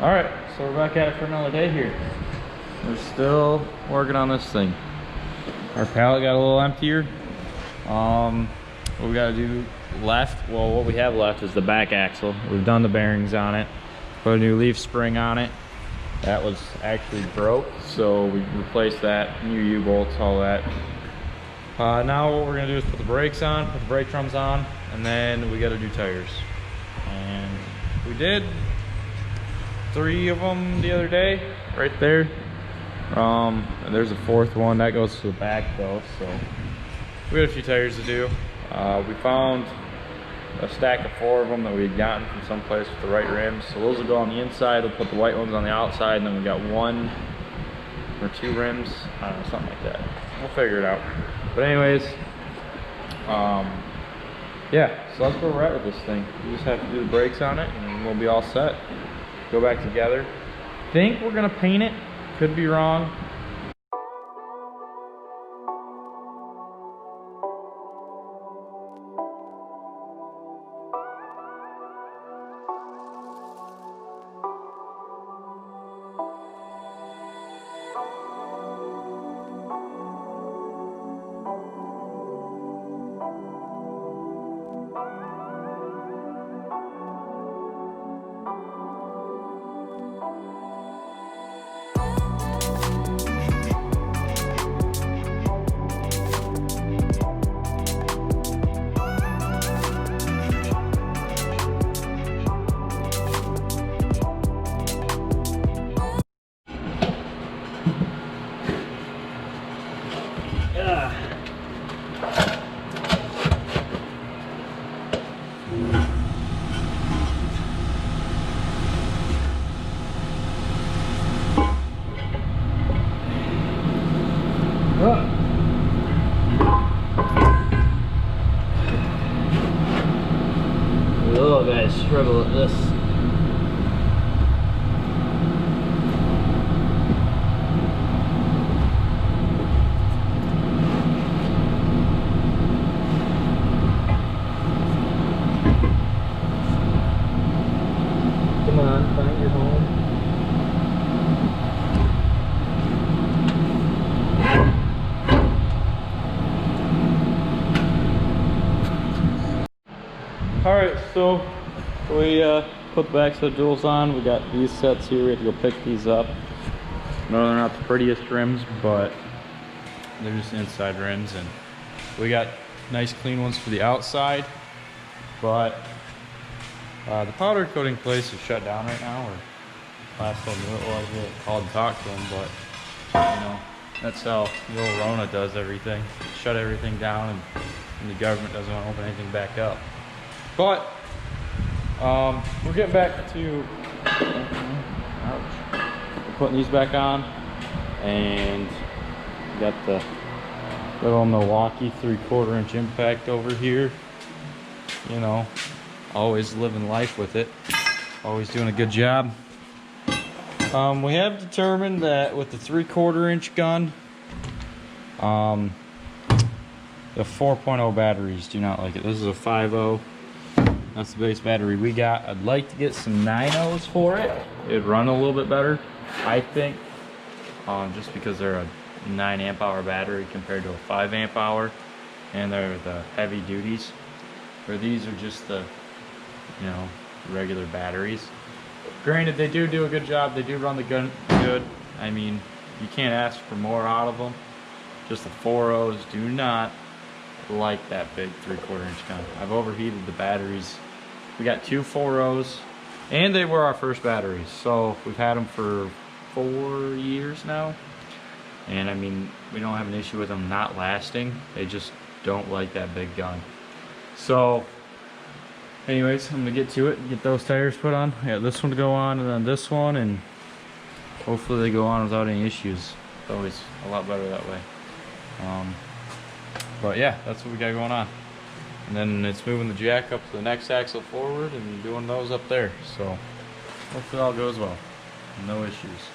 All right, so we're back at it for another day here. We're still working on this thing. Our pallet got a little emptier. What we gotta do left, well, what we have left is the back axle. We've done the bearings on it, put a new leaf spring on it. That was actually broke, so we replaced that, new U-bolts, all that. Now what we're gonna do is put the brakes on, put the brake drums on, and then we gotta do tires. And we did 3 of them the other day, right there. And there's a 4th one that goes to the back though, so we got a few tires to do. We found a stack of 4 of them that we had gotten from someplace with the right rims, so those will go on the inside. We'll put the white ones on the outside, and then we got 1 or 2 rims, I don't know, something like that. We'll figure it out. But anyways, yeah, so that's where we're at with this thing. We just have to do the brakes on it and we'll be all set. Go back together. Think we're gonna paint it, could be wrong. Oh, guys, struggle with this. Come on, find your home. Alright, so we put the back set duals on. We got these sets here. We have to go pick these up. No, they're not the prettiest rims, but they're just inside rims, and we got nice clean ones for the outside. But the powder coating place is shut down right now, or last time I knew it was. We called and talked to them, but you know, that's how the old Rona does everything. Shut everything down, and the government doesn't want to open anything back up. But we're getting back to we're putting these back on, and got the little Milwaukee 3/4 inch impact over here. You know, always living life with it, always doing a good job. We have determined that with the 3/4 inch gun, the 4.0 batteries do not like it. This is a 5.0. That's the base battery we got. I'd like to get some 9.0s for it. It'd run a little bit better, I think, just because they're a 9 amp hour battery compared to a 5 amp hour, and they're the heavy duties. Where these are just the, you know, regular batteries. Granted, they do a good job. They do run the gun good. I mean, you can't ask for more out of them. Just the 4.0s do not like that big 3/4 inch gun. I've overheated the batteries. We got 2 4.0s, and they were our first batteries, so we've had them for 4 years now, and I mean, we don't have an issue with them not lasting. They just don't like that big gun. So anyways, I'm gonna get to it and get those tires put on. Yeah, this one to go on, and then this one, and hopefully they go on without any issues. It's always a lot better that way. But yeah, that's what we got going on. And then it's moving the jack up to the next axle forward and doing those up there. So hopefully all goes well. No issues.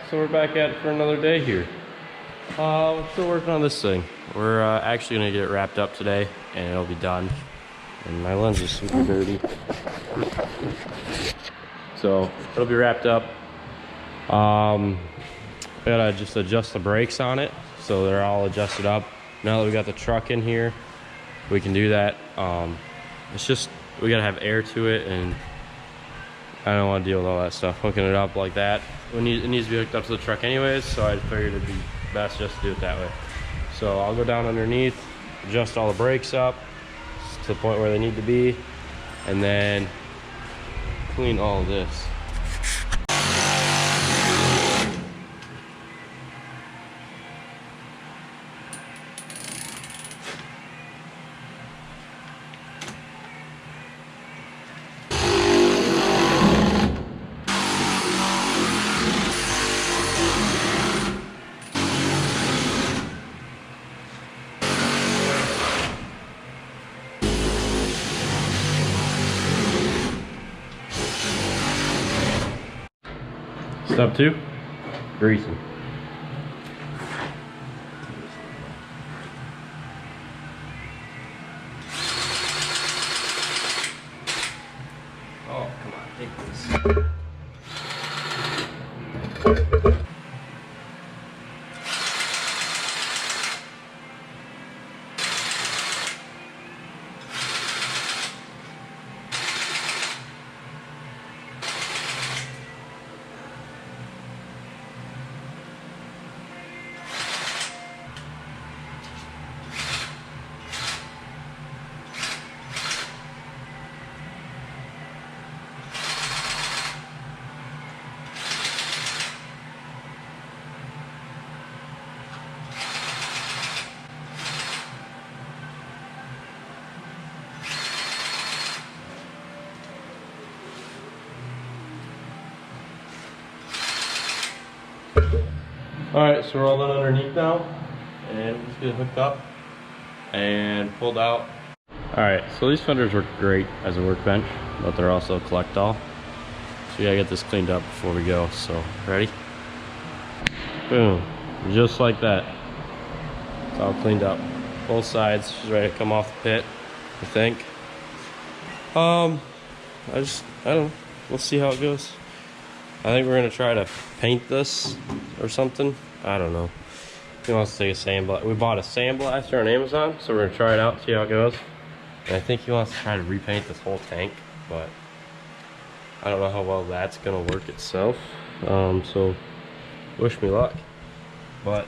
So we're back at it for another day here. We're still working on this thing. We're actually gonna get it wrapped up today and it'll be done. And my lens is super dirty. So it'll be wrapped up. I gotta just adjust the brakes on it so they're all adjusted up. Now that we got the truck in here, we can do that. It's just, we gotta have air to it, and I don't want to deal with all that stuff, hooking it up like that. It needs to be hooked up to the truck anyways, so I figured it'd be best just to do it that way. So I'll go down underneath, adjust all the brakes up to the point where they need to be, and then clean all of this. Step 2, greasing. Oh, come on, take this. Alright, so we're all done underneath now, and just get it hooked up and pulled out. Alright, so these fenders work great as a workbench, but they're also a collect all. So we gotta get this cleaned up before we go, so ready? Boom, just like that. It's all cleaned up. Both sides, she's ready to come off the pit, I think. I don't know, we'll see how it goes. I think we're gonna try to paint this or something. I don't know. He wants to take a sandblast. We bought a sandblaster on Amazon, so we're gonna try it out, see how it goes. And I think he wants to try to repaint this whole tank, but I don't know how well that's gonna work itself. So wish me luck. But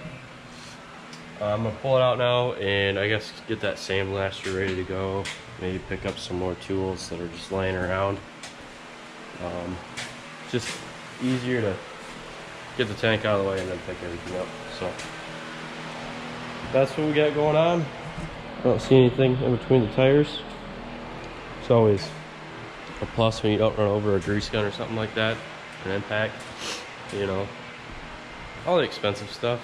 I'm gonna pull it out now and I guess get that sandblaster ready to go. Maybe pick up some more tools that are just laying around. Just easier to get the tank out of the way and then pick everything up. So that's what we got going on. I don't see anything in between the tires. It's always a plus when you don't run over a grease gun or something like that, an impact, you know, all the expensive stuff.